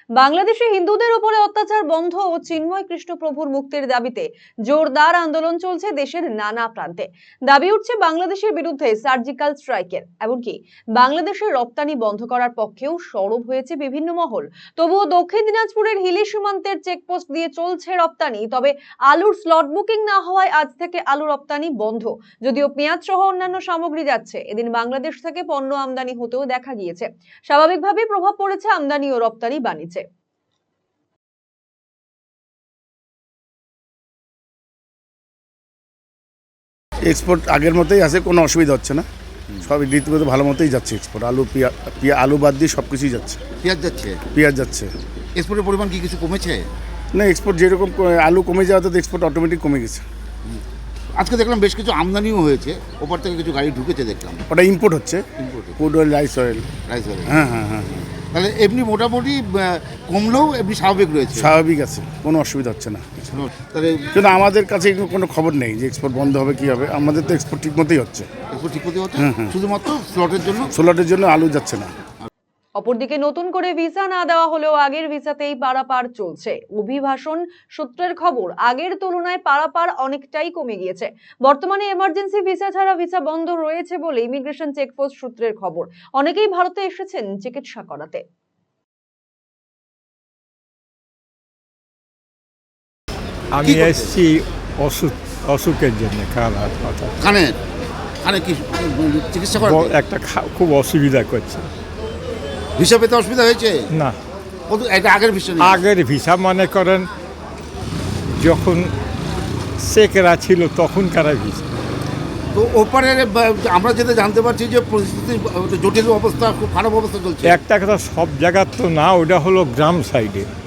বাংলাদেশে হিন্দুদের উপরে অত্যাচার বন্ধ ও চিন্ময় কৃষ্ণ প্রভুর মুক্তির দাবিতে জোরদার আন্দোলন চলছে দেশের নানা প্রান্তে। দাবি উঠছে বাংলাদেশের বিরুদ্ধে সার্জিক্যাল স্ট্রাইকের, এমনকি বাংলাদেশের রপ্তানি বন্ধ করার পক্ষেও সরব হয়েছে বিভিন্ন মহল। তবুও দক্ষিণ দিনাজপুরের হিলি সীমান্তের চেকপোস্ট দিয়ে চলছে রপ্তানি। তবে আলুর স্লট বুকিং না হওয়ায় আজ থেকে আলু রপ্তানি বন্ধ। যদিও পেঁয়াজ সহ অন্যান্য সামগ্রী যাচ্ছে। এদিন বাংলাদেশ থেকে পণ্য আমদানি হতেও দেখা গিয়েছে। স্বাভাবিকভাবেই প্রভাব পড়েছে আমদানি ও রপ্তানি বাণিজ্যে। এক্সপোর্ট আগের মতোই আছে, কোনো অসুবিধা হচ্ছে না। সব রীতিমতো ভালো মতোই যাচ্ছে এক্সপোর্ট। আলু আলু বাদ দিয়ে সব কিছুই যাচ্ছে। পেঁয়াজ যাচ্ছে, পেঁয়াজ যাচ্ছে। এক্সপোর্টের পরিমাণ কি কিছু কমেছে? না, এক্সপোর্ট যেরকম আলু কমে যাওয়া তো এক্সপোর্ট অটোমেটিক কমে গেছে। আজকে দেখলাম বেশ কিছু আমদানিও হয়েছে, ওপর থেকে কিছু গাড়ি ঢুকেছে দেখলাম। ওটা ইম্পোর্ট হচ্ছে, ইম্পোর্টে food oil, rice oil. Rice oil. হ্যাঁ হ্যাঁ হ্যাঁ, তাহলে এমনি মোটামুটি কমলেও এমনি স্বাভাবিক রয়েছে। স্বাভাবিক আছে, কোনো অসুবিধা হচ্ছে না। তাহলে কিন্তু আমাদের কাছে কোনো খবর নেই যে এক্সপোর্ট বন্ধ হবে কী হবে। আমাদের তো এক্সপোর্ট ঠিক মতোই হচ্ছে। এক্সপোর্ট ঠিক মতো হচ্ছে, শুধুমাত্র স্লটের জন্য। সোলাটের জন্য আলু যাচ্ছে না। অপরদিকে নতুন করে ভিসা না দেওয়া হলেও আগের ভিসাতেই পারাপার চলছে। অভিবাসন সূত্রের খবর, আগের তুলনায় পারাপার অনেকটাই কমে গিয়েছে। বর্তমানে এমার্জেন্সি ভিসা ছাড়া ভিসা বন্ধ রয়েছে বলে ইমিগ্রেশন চেকপোস্ট সূত্রের খবর। অনেকেই ভারতে এসেছেন চিকিৎসা করাতে। আমি এসেছি অসুখের জন্য, কানে কি চিকিৎসা করা? একটা খুব অসুবিধা করছে। ভিসা পেতে অসুবিধা হয়েছে? না, এটা আগের ভিসা। আগের ভিসা মনে করেন যখন শেখরা ছিল তখনকার ভিসা। তো ওপারে আমরা যেটা জানতে পারছি যে পরিস্থিতি জটিল অবস্থা, খুব খারাপ অবস্থা চলছে। একটা কথা, সব জায়গার তো না, ওটা হলো গ্রাম সাইডে।